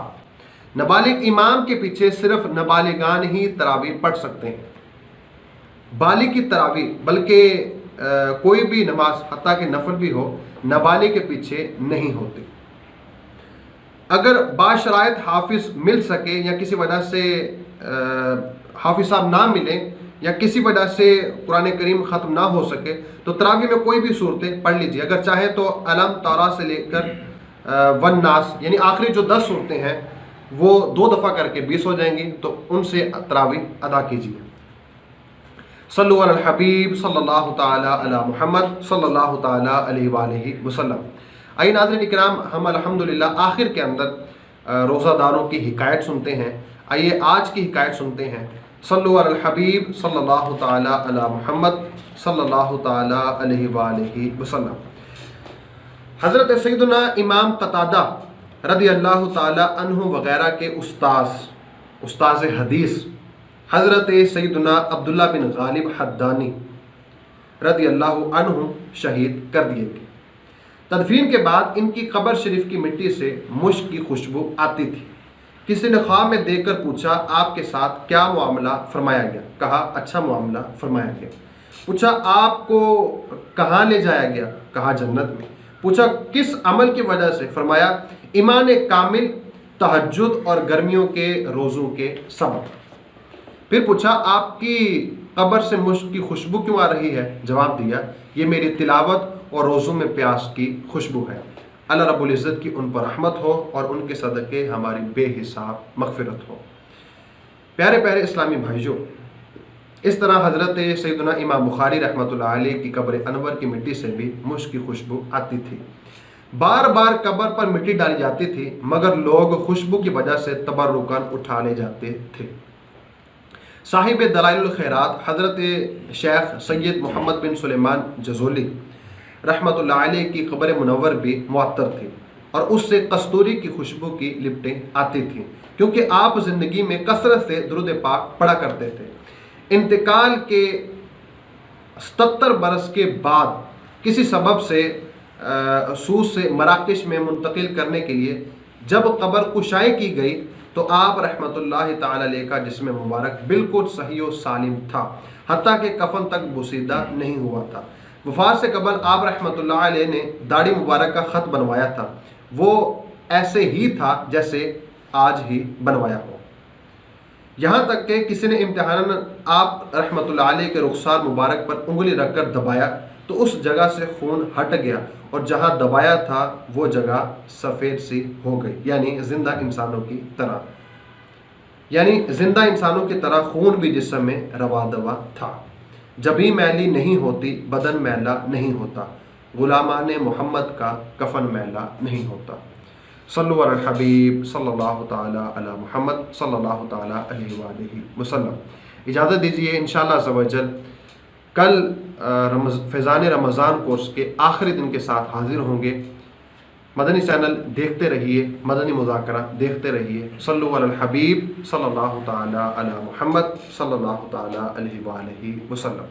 نابالغ امام کے پیچھے صرف نابالغان ہی تراویح پڑھ سکتے ہیں۔ بالغ کی تراویح بلکہ کوئی بھی نماز حتیٰ کہ نفل بھی ہو نابالغ کے پیچھے نہیں ہوتی۔ اگر باشرائط حافظ مل سکے یا کسی وجہ سے حافظ صاحب نہ ملیں یا کسی وجہ سے قرآن کریم ختم نہ ہو سکے تو تراویح میں کوئی بھی صورتیں پڑھ لیجیے۔ اگر چاہیں تو علم تارا سے لے کر والناس یعنی آخری جو 10 صورتیں ہیں وہ 2 دفعہ کر کے 20 ہو جائیں گی، تو ان سے تراویح ادا کیجیے۔ صلو علی الحبیب صلی اللہ تعالی علی محمد صلی اللہ تعالی علیہ وآلہ وسلم۔ آئیے ناظرین اکرام، ہم الحمدللہ آخر کے اندر روزہ داروں کی حکایت سنتے ہیں۔ آئیے آج کی حکایت سنتے ہیں۔ صلو علی الحبیب صلی اللہ تعالی علی محمد صلی اللہ تعالی علیہ وآلہ وسلم۔ حضرت سیدنا امام قتادہ رضی اللہ تعالی عنہ وغیرہ کے استاذ حدیث حضرت سیدنا عبداللہ بن غالب حدانی رضی اللہ عنہ شہید کر دیے گئے۔ تدفین کے بعد ان کی قبر شریف کی مٹی سے مشک کی خوشبو آتی تھی۔ کسی نے خواب میں دیکھ کر پوچھا آپ کے ساتھ کیا معاملہ فرمایا گیا؟ کہا اچھا معاملہ فرمایا گیا۔ پوچھا آپ کو کہاں لے جایا گیا؟ کہا جنت میں۔ پوچھا کس عمل کی وجہ سے؟ فرمایا ایمان کامل، تہجد اور گرمیوں کے روزوں کے سبب۔ پھر پوچھا آپ کی قبر سے مشک کی خوشبو کیوں آ رہی ہے؟ جواب دیا یہ میری تلاوت اور روزوں میں پیاس کی خوشبو ہے۔ اللہ رب العزت کی ان پر رحمت ہو اور ان کے صدقے ہماری بے حساب مغفرت ہو۔ پیارے پیارے اسلامی بھائیوں، اس طرح حضرت سیدنا امام بخاری رحمۃ اللہ علیہ کی قبر انور کی مٹی سے بھی مشک کی خوشبو آتی تھی۔ بار بار قبر پر مٹی ڈالی جاتی تھی مگر لوگ خوشبو کی وجہ سے تبرکاً اٹھا لے جاتے تھے۔ صاحب دلائل الخیرات حضرت شیخ سید محمد بن سلیمان جزولی رحمۃ اللہ علیہ کی قبر منور بھی معطر تھی اور اس سے کستوری کی خوشبو کی لپٹیں آتی تھیں، کیونکہ آپ زندگی میں کثرت سے درود پاک پڑھا کرتے تھے۔ انتقال کے 77 برس کے بعد کسی سبب سے سوس سے مراکش میں منتقل کرنے کے لیے جب قبر کشائی کی گئی تو آپ رحمۃ اللہ تعالی علیہ کا جسم مبارک بالکل صحیح و سالم تھا، حتیٰ کہ کفن تک بوسیدہ نہیں ہوا تھا۔ وفات سے قبل آپ رحمۃ اللہ علیہ نے داڑھی مبارک کا خط بنوایا تھا، وہ ایسے ہی تھا جیسے آج ہی بنوایا ہو۔ یہاں تک کہ کسی نے امتحان آپ رحمۃ اللہ علیہ کے رخسار مبارک پر انگلی رکھ کر دبایا تو اس جگہ سے خون ہٹ گیا اور جہاں دبایا تھا وہ جگہ سفید سی ہو گئی، یعنی زندہ انسانوں کی طرح خون بھی جسم میں روا دوا تھا۔ جبیں میلی نہیں ہوتی بدن میلا نہیں ہوتا، غلامان محمد کا کفن میلا نہیں ہوتا۔ صلو علی الحبیب صلی اللہ تعالی علی محمد صلی اللہ تعالی علیہ وآلہ وسلم۔ اجازت دیجیے انشاءاللہ عز و جل کل فیضان رمضان کورس کے آخری دن کے ساتھ حاضر ہوں گے۔ مدنی چینل دیکھتے رہیے، مدنی مذاکرہ دیکھتے رہیے۔ صلو علی الحبیب صلی اللہ تعالی علی محمد صلی اللہ تعالی علیہ وآلہ وسلم۔